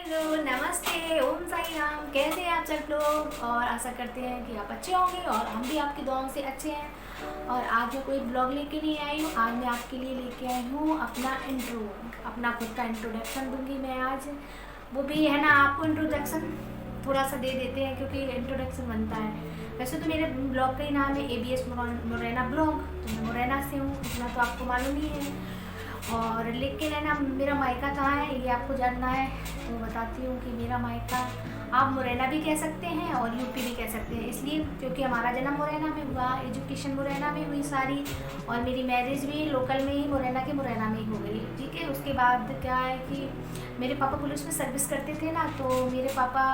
Hello, नमस्ते, ओम साई राम। कैसे हैं आप सब लोग? और आशा करते हैं कि आप अच्छे होंगे और हम भी आपकी दुआओं से अच्छे हैं। और आज मैं कोई ब्लॉग लेके नहीं आई हूँ। आज मैं आपके लिए लेके आई हूँ अपना इंट्रो, अपना खुद का इंट्रोडक्शन दूंगी मैं आज। वो भी है ना, आपको इंट्रोडक्शन थोड़ा सा दे देते हैं क्योंकि इंट्रोडक्शन बनता है। वैसे तो मेरे ब्लॉग का ही नाम है ABS मोरेना ब्लॉग, तो मैं मोरेना से हूँ, इतना तो आपको मालूम ही है। और लेकिन है ना, मेरा मायका कहाँ है ये आपको जानना है तो बताती हूँ कि मेरा मायका आप मुरैना भी कह सकते हैं और यूपी भी कह सकते हैं, इसलिए क्योंकि हमारा जन्म मुरैना में हुआ, एजुकेशन मुरैना में हुई सारी, और मेरी मैरिज भी लोकल में ही मुरैना के मुरैना में ही हो गई। ठीक है, उसके बाद क्या है कि मेरे पापा पुलिस में सर्विस करते थे ना, तो मेरे पापा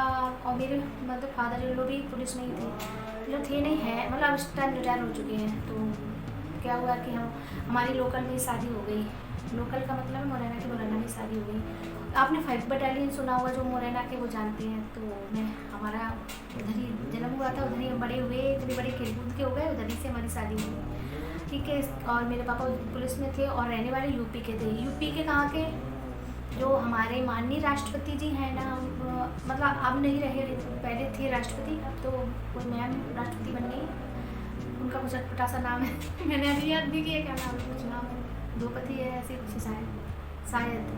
और मेरे मतलब फादर इन लोग भी पुलिस में ही थे, जो थे नहीं है, मतलब उस टाइम रिटायर हो चुके हैं। तो क्या हुआ कि हमारी लोकल में शादी हो गई। लोकल का मतलब मुरैना के मुरैना में शादी हो गई। आपने 5 बटालियन सुना होगा, जो मुरैना के वो जानते हैं। तो मैं हमारा उधर ही जन्म हुआ था, उधर ही हम बड़े हुए, इतने बड़े खेल-कूद के हो गए, उधर ही से हमारी शादी हुई। ठीक है, और मेरे पापा पुलिस में थे और रहने वाले यूपी के थे। यूपी के कहाँ के? जो हमारे माननीय राष्ट्रपति जी हैं ना, मतलब अब नहीं रहे, पहले थे राष्ट्रपति, अब तो कोई मैम राष्ट्रपति बन गई। उनका कुछ अटपटा सा नाम है मैंने अभी याद भी किया, क्या नाम है, कुछ नाम है, द्रौपदी है ऐसे कुछ शायद।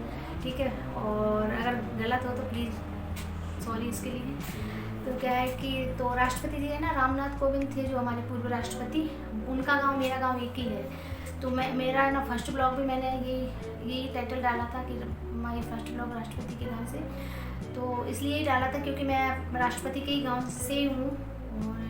ठीक है, और अगर गलत हो तो प्लीज़ सॉरी इसके लिए। तो क्या है कि तो राष्ट्रपति जी है ना, रामनाथ कोविंद थे जो हमारे पूर्व राष्ट्रपति, उनका गांव मेरा गांव एक ही है। तो मेरा ना फर्स्ट ब्लॉग भी मैंने यही टाइटल डाला था कि माय फर्स्ट ब्लॉग राष्ट्रपति के गाँव से। तो इसलिए ही डाला था क्योंकि मैं राष्ट्रपति के ही गाँव से हूँ। और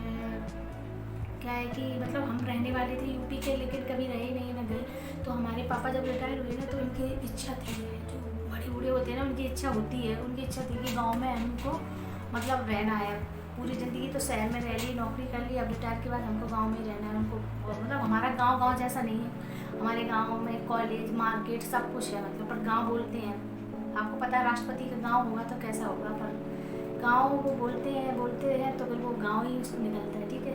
क्या है कि मतलब हम रहने वाले थे यूपी के, लेकिन कभी रहे नहीं, ना गए। तो हमारे पापा जब रिटायर हुए ना, तो उनकी इच्छा थी, जो बड़े बूढ़े होते हैं ना, उनकी इच्छा होती है, उनकी इच्छा थी कि गांव में हमको मतलब रहना है। पूरी ज़िंदगी तो शहर में रह ली, नौकरी कर ली, अब रिटायर के बाद हमको गांव में ही रहना है। उनको मतलब हमारा गांव जैसा नहीं है, हमारे गांव में कॉलेज, मार्केट सब कुछ है, मतलब पर गाँव बोलते हैं। आपको पता है राष्ट्रपति का गाँव होगा तो कैसा होगा, पर गाँव वो बोलते हैं तो फिर वो गाँव ही उसको निकलता है। ठीक है,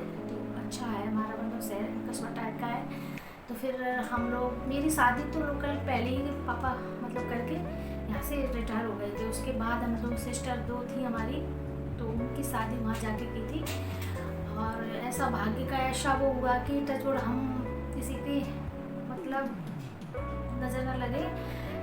अच्छा है हमारा, मतलब शहर कस्बा टाइप का है। तो फिर हम लोग, मेरी शादी तो लोकल पहले ही पापा मतलब करके यहाँ से रिटायर हो गए थे। उसके बाद हम लोग सिस्टर 2 थी हमारी, तो उनकी शादी वहाँ जाके की थी। और ऐसा भाग्य का ऐसा वो हुआ कि टचवुड हम किसी की मतलब नज़र न लगे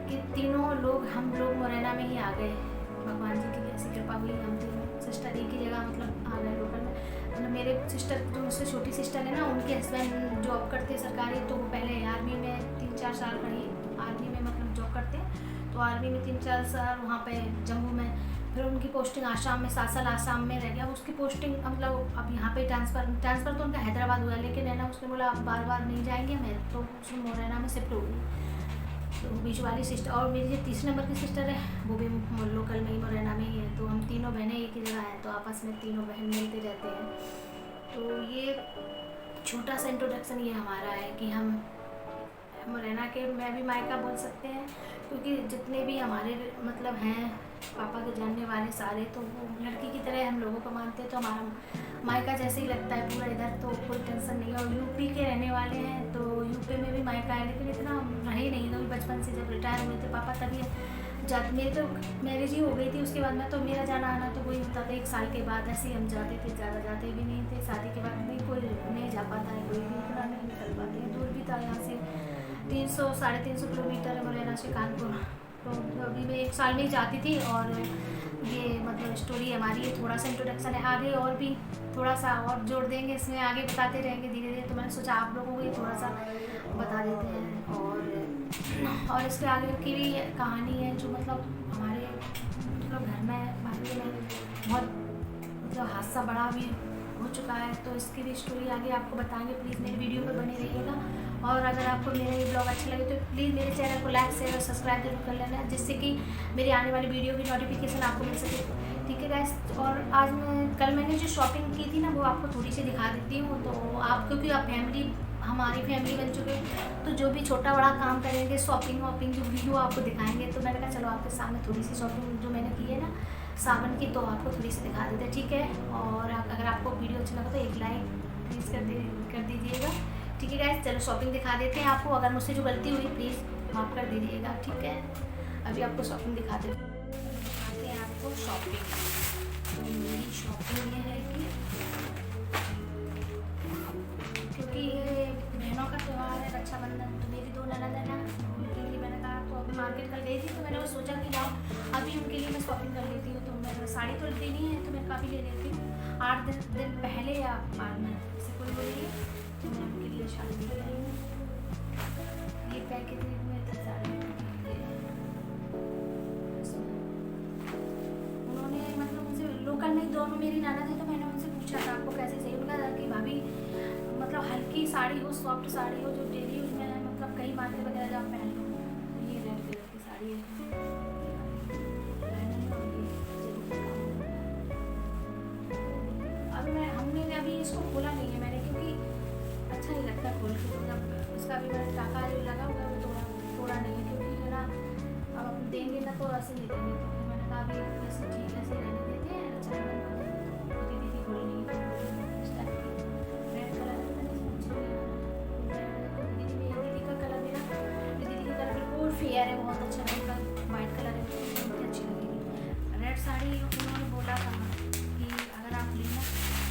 कि तीनों लोग हम लोग मुरैना में ही आ गए। भगवान जी की ऐसी कृपा हुई, हम तीनों सिस्टर एक ही जगह मतलब आ गए लोकल में। मतलब मेरे सिस्टर जो मुझसे छोटी सिस्टर है ना, उनके हस्बैंड जॉब करते हैं सरकारी, तो वो पहले आर्मी में 3-4 साल रही, आर्मी में मतलब जॉब करते हैं। तो आर्मी में 3-4 साल वहाँ पे जम्मू में, फिर उनकी पोस्टिंग आसाम में 7 साल आसाम में रह गया। उसकी पोस्टिंग मतलब अब यहाँ पे ट्रांसफ़र तो उनका हैदराबाद हुआ, लेकिन है ना उसने बोला अब बार बार नहीं जाएंगे मैं, तो उसमें मुरैना में शिफ्ट हो गई। तो बीच वाली सिस्टर और मेरी जो तीसरे नंबर की सिस्टर है, वो भी लोकल में ही मुरैना में ही है। तो हम तीनों बहनें एक ही जगह हैं, तो आपस में तीनों बहन मिलते रहते हैं। तो ये छोटा सा इंट्रोडक्शन ये हमारा है कि हम मुरैना के, मैं भी मायका बोल सकते हैं, क्योंकि जितने भी हमारे मतलब हैं पापा के जानने वाले सारे, तो वो लड़की की तरह हम लोगों को मानते हैं, तो हमारा मायका जैसे ही लगता है पूरा इधर, तो कोई टेंशन नहीं है। और यूपी के रहने वाले हैं, तो यूपी में भी मायका है, लेकिन इतना रहे नहीं, तो बचपन से जब रिटायर हुए थे पापा तभी मेरी तो मैरिज ही हो गई थी। उसके बाद में तो मेरा जाना आना तो वही होता था 1 साल के बाद, ऐसे ही हम जाते थे, ज़्यादा जाते भी नहीं थे। शादी के बाद भी कोई नहीं जा पाता है, कोई भी इतना नहीं निकल पाते हैं, दूर भी था यहाँ से 300-350 किलोमीटर है मुरैना से कानपुर। तो अभी मैं 1 साल में ही जाती थी। और ये मतलब स्टोरी हमारी, ये थोड़ा सा इंट्रोडक्शन है, आगे और भी थोड़ा सा और जोड़ देंगे इसमें, आगे बताते रहेंगे धीरे धीरे। तो मैंने सोचा आप लोगों को ये थोड़ा सा बता देते हैं। और इसके आगे की भी कहानी है, जो मतलब हमारे मतलब घर में भाभी में बहुत मतलब हादसा बड़ा भी हो चुका है, तो इसकी भी स्टोरी आगे आपको बताएंगे। प्लीज़ मेरी वीडियो पर बने रहिएगा। और अगर आपको मेरा ये ब्लॉग अच्छा लगे तो प्लीज़ मेरे चैनल को लाइक, शेयर और सब्सक्राइब जरूर कर लेना, जिससे कि मेरी आने वाली वीडियो की नोटिफिकेशन आपको मिल सके। ठीक है गाइस, और आज कल मैंने जो शॉपिंग की थी ना, वो आपको थोड़ी सी दिखा देती हूँ। तो आप, क्योंकि आप हमारी फैमिली बन चुके, तो जो भी छोटा बड़ा काम करेंगे, शॉपिंग वॉपिंग जो भी वो आपको दिखाएंगे। तो मैंने कहा चलो आपके सामने थोड़ी सी शॉपिंग जो मैंने की है ना सावन की, तो आपको थोड़ी सी दिखा देते हैं। ठीक है, और अगर आपको वीडियो अच्छा लगा तो एक लाइक प्लीज़ कर दीजिएगा। ठीक है गाइस, चलो शॉपिंग दिखा देते हैं आपको। अगर मुझसे जो गलती हुई प्लीज़ माफ़ कर दीजिएगा। ठीक है, अभी आपको शॉपिंग दिखाते हैं आपको। देखो शॉपिंग। तो मेरी शॉपिंग ये है कि क्योंकि ये बहनों का त्यौहार है रक्षाबंधन, तो मेरी 2 ननद है ना, उनके लिए मैंने कहा तो अभी मार्केट कल गई थी तो मैंने वो सोचा कि जाओ अभी उनके लिए मैं शॉपिंग कर लेती हूँ। तो मैं साड़ी तो देनी है तो मैं काफ़ी ले लेती हूँ 8 दिन पहले या बाद में जैसे कोई बोलिए, तो मैं उनके लिए साड़ी लेके आई हूँ। ये पैकेजिंग में थी साड़ी, उन्होंने मतलब मुझे लोकल में दोनों मेरी ननद है तो मैंने उनसे पूछा था आपको कैसे चाहिए। उनका था कि भाभी मतलब हल्की साड़ी हो, सॉफ्ट साड़ी हो, जो डेली यूज में है, मतलब कहीं मार्केट वगैरह जब पहन लो। तो ये रेड कलर की साड़ी है, अभी हमने अभी इसको खोला नहीं है मैंने, क्योंकि अच्छा नहीं लगता खोल के, तो जब उसका भी मैंने टाका जो लगा हुआ है वो तोड़ा नहीं है, क्योंकि है ना अब हम देंगे ना तो ऐसे नहीं देंगे। तो फिर मैंने कहा अभी ऐसे ठीक है, ऐसे रहने देते हैं। अच्छा दीदी की खोलनी है इस टाइप की रेड कलर है, मैंने सोचा दीदी का कलर भी ना, दीदी का कलर बिल्कुल फेयर है, बहुत अच्छा लगेगा। वाइट कलर है बहुत अच्छी लगेगी। रेड साड़ी उन्होंने बोला था कि अगर आप लेना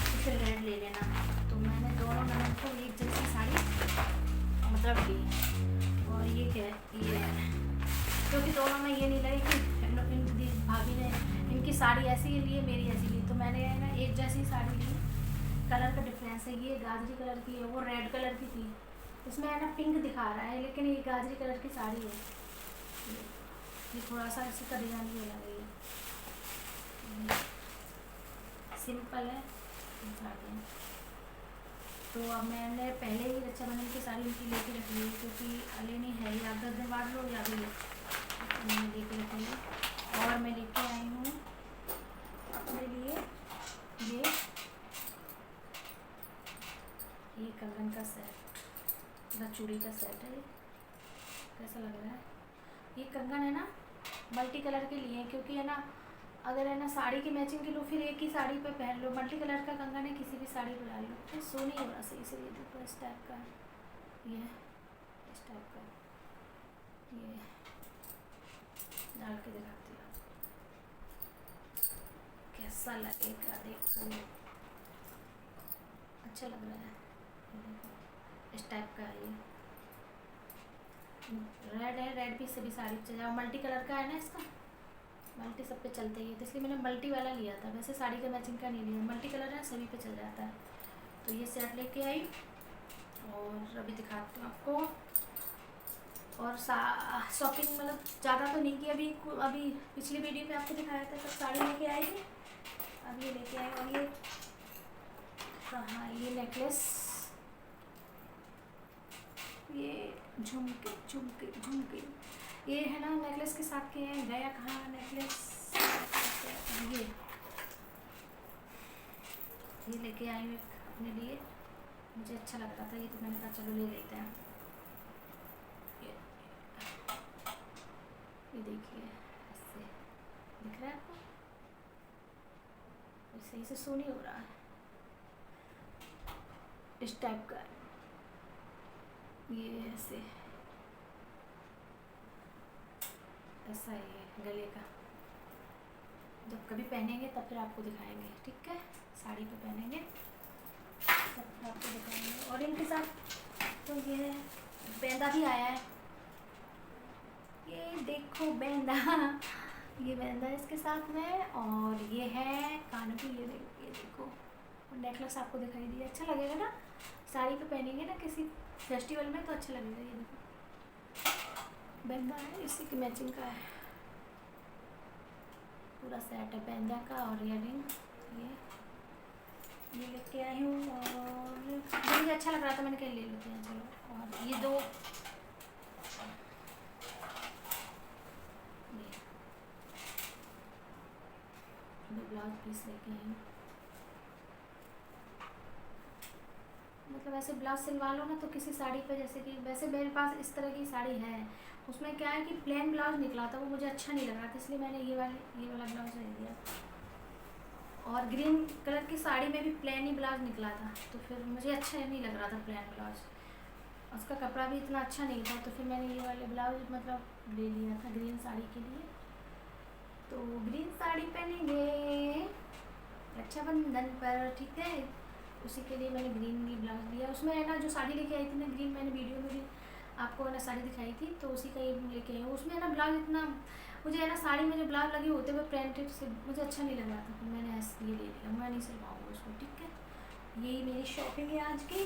तो फिर रेड ले लेना, तो मैंने दोनों ननद को एक जैसी साड़ी मतलब ली। और ये क्या है, ये है क्योंकि दोनों में ये नहीं लगे कि भाभी ने इनकी साड़ी ऐसी ली है मेरी ऐसी ली, तो मैंने ना एक जैसी साड़ी ली। कलर का डिफरेंस है, ये गाजरी कलर की है, वो रेड कलर की थी। इसमें है ना पिंक दिखा रहा है लेकिन ये गाजरी कलर की साड़ी है। ये थोड़ा सा इसी का डिज़ाइन भी अलग है, सिंपल है साड़ी है। तो अब मैंने पहले ही रक्षाबंधन की साड़ी उनकी लेके रख ली है, क्योंकि लेनी है या 10 दिन बाद लो या भी मैंने लेके रखी है। और मैं लेके आई हूँ अपने लिए ये कंगन का सेट, चूड़ी का सेट है। कैसा लग रहा है? ये कंगन है ना मल्टी कलर के लिए, क्योंकि है ना अगर है ना साड़ी की मैचिंग के लो फिर एक ही साड़ी पे पहन लो। मल्टी कलर का कंगन है, किसी भी साड़ी पे डाल लो, तो सो नहीं हो रहा सही से। ये देखो इस टाइप का ये इस टाइप का ये डाल के दिखाती हूँ कैसा लगेगा। देखो अच्छा लग रहा है, इस टाइप का है। ये रेड है, रेड भी सभी साड़ी चल जाए। मल्टी कलर का है ना, इसका मल्टी सब पे चलते ही है, तो इसलिए मैंने मल्टी वाला लिया था। वैसे साड़ी का मैचिंग का नहीं लिया, मल्टी कलर है सभी पे चल जाता है। तो ये सेट लेके आई और अभी दिखाती हूँ आपको। और शॉपिंग मतलब ज़्यादा तो नहीं की अभी पिछली वीडियो में आपको दिखाया था सब साड़ी लेके आई थी, अब ये लेके आई। और ये हाँ ये नेकलेस, ये झुमके ये है ना नेकलेस के साथ के हैं। गया कहाँ नेकलेस, ये लेके आई हूँ अपने लिए, मुझे अच्छा लग रहा था ये, तो मैंने कहा चलो ले लेते हैं। ये देखिए ऐसे दिख रहा है आपको, सही से सो नहीं हो रहा है, इस टाइप का ये ऐसे ऐसा है ये गले का। जब कभी पहनेंगे तब फिर आपको दिखाएंगे, ठीक है? साड़ी पे पहनेंगे तब आपको दिखाएंगे। और इनके साथ तो ये बेंदा भी आया है, ये देखो बेंदा ये बेंदा है इसके साथ में। और ये है कान की, ये देखो नेकलेस आपको दिखाई दिया। अच्छा लगेगा ना साड़ी पे पहनेंगे ना किसी फेस्टिवल में, तो अच्छा लगेगा। ये देखो बेंदा है, इसी की मैचिंग का है, पूरा सेट है बेंदा का। और इयररिंग ये लेके आई हूँ, और मुझे अच्छा लग रहा था, मैंने कहा ले लेते हैं चलो। और ये दो ब्लाउज पीस लेके आई हूँ। मतलब ऐसे ब्लाउज सिलवा लो ना तो किसी साड़ी पे, जैसे कि वैसे मेरे पास इस तरह की साड़ी है, उसमें क्या है कि प्लेन ब्लाउज निकला था, वो मुझे अच्छा नहीं लग रहा था, इसलिए मैंने ये वाला ब्लाउज ले दिया। और ग्रीन कलर की साड़ी में भी प्लेन ही ब्लाउज निकला था, तो फिर मुझे अच्छा नहीं लग रहा था प्लेन ब्लाउज, उसका कपड़ा भी इतना अच्छा नहीं था, तो फिर मैंने ये वाले ब्लाउज मतलब ले लिया था ग्रीन साड़ी के लिए। तो ग्रीन साड़ी पहनेंगे रक्षाबंधन पर, ठीक है। उसी के लिए मैंने ग्रीन भी ब्लाउज लिया। उसमें है ना जो साड़ी लेके आई थी ना ग्रीन, मैंने वीडियो में भी आपको है ना साड़ी दिखाई थी, तो उसी का ही लेके आई हूँ। उसमें है ना ब्लाउज इतना, मुझे है ना साड़ी में जो ब्लाउज लगे होते हुए प्रिंटेड से मुझे अच्छा नहीं लग रहा था, तो मैंने ऐसे ये ले लिया। मैं नहीं सिलवाऊँगा उसको, ठीक है। यही मेरी शॉपिंग है आज की।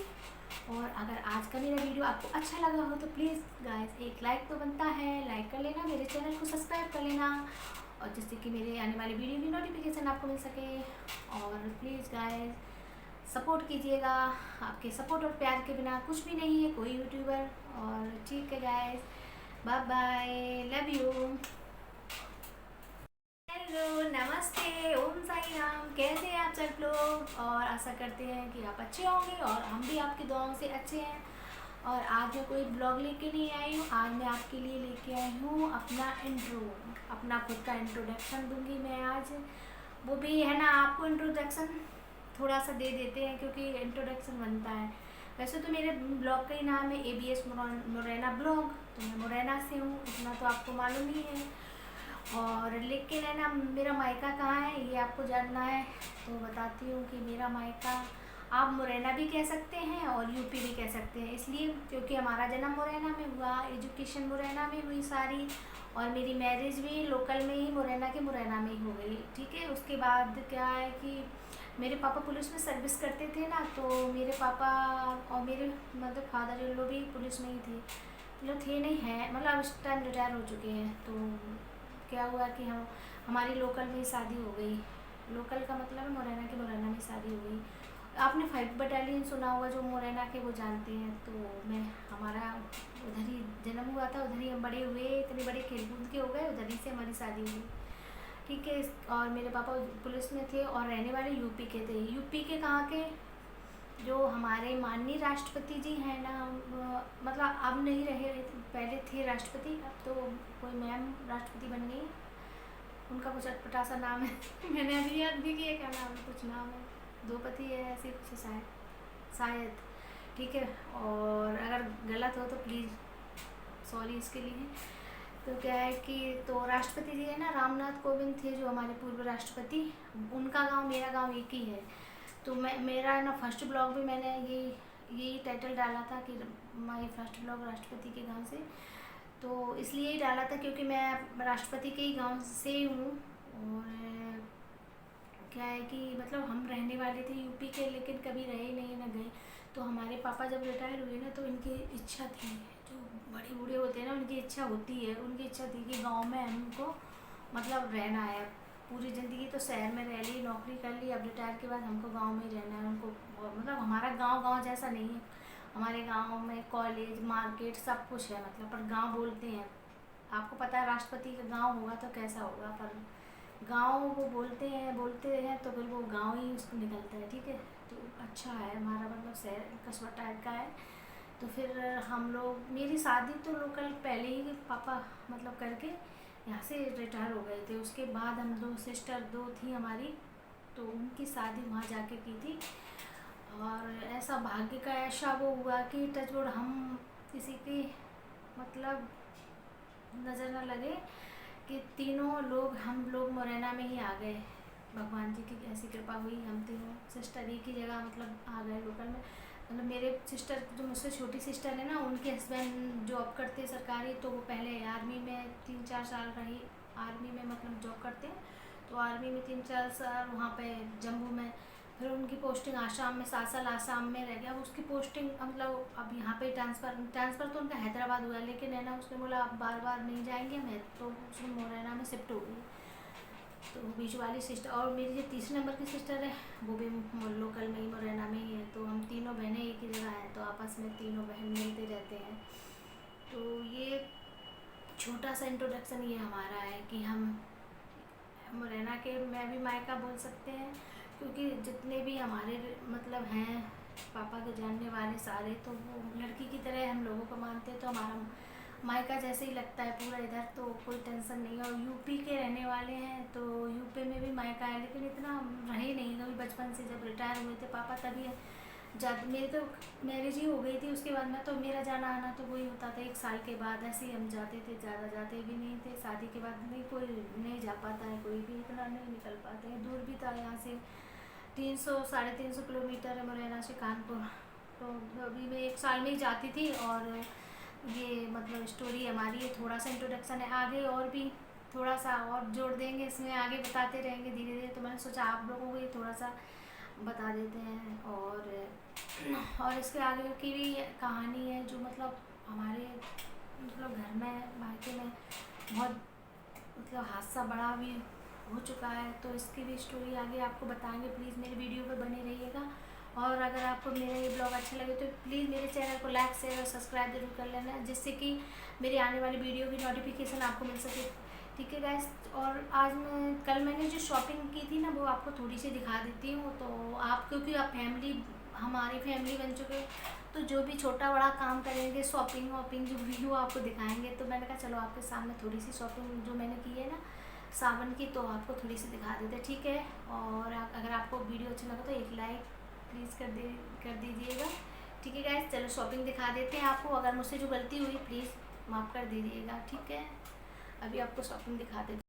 और अगर आज का मेरा वीडियो आपको अच्छा लगा हो तो प्लीज़ गाइस एक लाइक तो बनता है, लाइक कर लेना, मेरे चैनल को सब्सक्राइब कर लेना, और जिससे कि मेरे आने वाली वीडियो की नोटिफिकेशन आपको मिल सके। और प्लीज़ गाइस सपोर्ट कीजिएगा, आपके सपोर्ट और प्यार के बिना कुछ भी नहीं है कोई यूट्यूबर। और ठीक है guys, bye bye, love you. Hello, नमस्ते, ओम साई राम। कैसे हैं आप सब लोग? और आशा करते हैं कि आप अच्छे होंगे और हम भी आपकी दुआओं से अच्छे हैं। और आज मैं कोई ब्लॉग लेके नहीं आई हूँ, आज मैं आपके लिए लेके आई हूँ अपना इंट्रो, अपना खुद का इंट्रोडक्शन दूंगी मैं आज। वो भी है ना, आपको इंट्रोडक्शन थोड़ा सा दे देते हैं क्योंकि इंट्रोडक्शन बनता है। वैसे तो मेरे ब्लॉग का ही नाम है ABS मोरेना ब्लॉग, तो मैं मोरेना से हूँ, इतना तो आपको मालूम ही है। और लेकिन है ना, मेरा मायका कहाँ है ये आपको जानना है, तो बताती हूँ कि मेरा मायका आप मुरैना भी कह सकते हैं और यूपी भी कह सकते हैं, इसलिए क्योंकि हमारा जन्म मुरैना में हुआ, एजुकेशन मुरैना में हुई सारी, और मेरी मैरिज भी लोकल में ही मुरैना के मुरैना में ही हो गई, ठीक है। उसके बाद क्या है कि मेरे पापा पुलिस में सर्विस करते थे ना, तो मेरे पापा और मेरे मतलब फादर इन लोग भी पुलिस में ही थे, मतलब थे नहीं हैं, मतलब उस टाइम रिटायर हो चुके हैं। तो क्या हुआ कि हमारी लोकल में ही शादी हो गई। लोकल का मतलब है मुरैना के मुरैना में शादी हो गई। आपने 5 बटालियन सुना होगा, जो मुरैना के वो जानते हैं। तो मैं हमारा उधर ही जन्म हुआ था, उधर ही हम बड़े हुए, इतने बड़े खेल कूद के हो गए, उधर ही से हमारी शादी हुई, ठीक है। और मेरे पापा पुलिस में थे और रहने वाले यूपी के थे। यूपी के कहाँ के, जो हमारे माननीय राष्ट्रपति जी हैं ना, मतलब अब नहीं रहे, पहले थे राष्ट्रपति, अब तो कोई मैम राष्ट्रपति बन गई, उनका कुछ अटपटा सा नाम है मैंने अभी याद भी किया क्या नाम है, कुछ नाम है, द्रौपदी है ऐसे कुछ शायद शायद, ठीक है। और अगर गलत हो तो प्लीज़ सॉरी इसके लिए। तो क्या है कि तो राष्ट्रपति जी है ना, रामनाथ कोविंद थे जो हमारे पूर्व राष्ट्रपति, उनका गांव मेरा गांव एक ही है। तो मैं मेरा ना फर्स्ट ब्लॉग भी मैंने यही टाइटल डाला था कि माय फर्स्ट ब्लॉग राष्ट्रपति के गांव से, तो इसलिए ही डाला था क्योंकि मैं राष्ट्रपति के ही गांव से हूँ। और क्या है कि मतलब हम रहने वाले थे यूपी के, लेकिन कभी रहे नहीं ना गए। तो हमारे पापा जब रिटायर हुए ना, तो इनकी इच्छा थी, जो बड़े बूढ़े होते हैं ना उनकी इच्छा होती है, उनकी इच्छा थी कि गांव में हमको मतलब रहना है। पूरी ज़िंदगी तो शहर में रह ली, नौकरी कर ली, अब रिटायर के बाद हमको गांव में ही रहना है। उनको मतलब हमारा गांव जैसा नहीं है, हमारे गांव में कॉलेज मार्केट सब कुछ है, मतलब पर गांव बोलते हैं। आपको पता है राष्ट्रपति का गांव होगा तो कैसा होगा, पर गांव वो बोलते हैं तो फिर वो गांव ही उसको निकलता है, ठीक है। तो अच्छा है हमारा, मतलब शहर कस्बा टाइप का है। तो फिर हम लोग, मेरी शादी तो लोकल पहले ही पापा मतलब करके यहाँ से रिटायर हो गए थे। उसके बाद हम दो सिस्टर दो थी हमारी, तो उनकी शादी वहाँ जाके की थी। और ऐसा भाग्य का ऐसा वो हुआ कि टचवुड हम किसी की मतलब नज़र न लगे कि तीनों लोग हम लोग मुरैना में ही आ गए। भगवान जी की ऐसी कृपा हुई, हम तीनों सिस्टर एक ही जगह मतलब आ गए लोकल में। मतलब मेरे सिस्टर जो मुझसे छोटी सिस्टर है ना, उनके हस्बैंड जॉब करते सरकारी, तो वो पहले आर्मी में 3-4 साल रही, आर्मी में मतलब जॉब करते हैं, तो आर्मी में 3-4 साल वहाँ पे जम्मू में। फिर उनकी पोस्टिंग आसाम में 7 साल आसाम में रह गया। उसकी पोस्टिंग मतलब अब यहाँ पे ट्रांसफ़र तो उनका हैदराबाद हुआ, लेकिन है ना उसने बोला अब बार बार नहीं जाएंगे मैं, तो उसने मुरैना में शिफ्ट हो गई। तो बीच वाली सिस्टर और मेरी जो तीसरे नंबर की सिस्टर है, वो भी लोकल में ही मुरैना में ही है। तो हम तीनों बहनें एक ही जगह हैं, तो आपस में तीनों बहन मिलते रहते हैं। तो ये छोटा सा इंट्रोडक्शन ये हमारा है कि हम मुरैना के, मैं भी मायका बोल सकते हैं, क्योंकि जितने भी हमारे मतलब हैं पापा के जानने वाले सारे, तो वो लड़की की तरह हम लोगों को मानते हैं, तो हमारा मायका जैसे ही लगता है पूरा इधर, तो कोई टेंशन नहीं है। और यूपी के रहने वाले हैं, तो यूपी में भी मायका है, लेकिन इतना रहे नहीं, कभी बचपन से जब रिटायर हुए थे पापा तभी ज़्यादा मेरी तो मैरिज ही हो गई थी, उसके बाद में तो मेरा जाना आना तो वही होता था 1 साल के बाद, ऐसे ही हम जाते थे, ज़्यादा जाते भी नहीं थे। शादी के बाद नहीं कोई नहीं जा पाता है, कोई भी इतना नहीं निकल पाते हैं। दूर भी था यहाँ से 300-350 किलोमीटर है मुरैना से कानपुर। तो अभी मैं 1 साल में ही जाती थी। और ये मतलब स्टोरी हमारी है, थोड़ा सा इंट्रोडक्शन है। आगे और भी थोड़ा सा और जोड़ देंगे इसमें, आगे बताते रहेंगे धीरे धीरे। तो मैंने सोचा आप लोगों को ये थोड़ा सा बता देते हैं। और इसके आगे की भी कहानी है जो मतलब हमारे मतलब घर में मायके में बहुत मतलब हादसा बड़ा भी हो चुका है। तो इसकी भी स्टोरी आगे आपको बताएंगे। प्लीज़ मेरे वीडियो पर बने रहिएगा। और अगर आपको मेरा ये ब्लॉग अच्छा लगे तो प्लीज़ मेरे चैनल को लाइक शेयर और सब्सक्राइब जरूर कर लेना, जिससे कि मेरी आने वाली वीडियो की नोटिफिकेशन आपको मिल सके। ठीक है गाइस। और आज कल मैंने जो शॉपिंग की थी ना वो आपको थोड़ी सी दिखा देती हूँ। तो आप क्योंकि आप हमारी फैमिली बन चुके, तो जो भी छोटा बड़ा काम करेंगे, शॉपिंग वॉपिंग जो भी वो आपको दिखाएंगे। तो मैंने कहा चलो आपके सामने थोड़ी सी शॉपिंग जो मैंने की है ना सावन की, तो आपको थोड़ी सी दिखा देते, ठीक है। और अगर आपको वीडियो अच्छा लगा तो एक लाइक प्लीज़ कर दीजिएगा। ठीक है गाइस, चलो शॉपिंग दिखा देते हैं आपको। अगर मुझसे जो गलती हुई प्लीज़ माफ़ कर दीजिएगा, ठीक है। अभी आपको शॉपिंग दिखा देते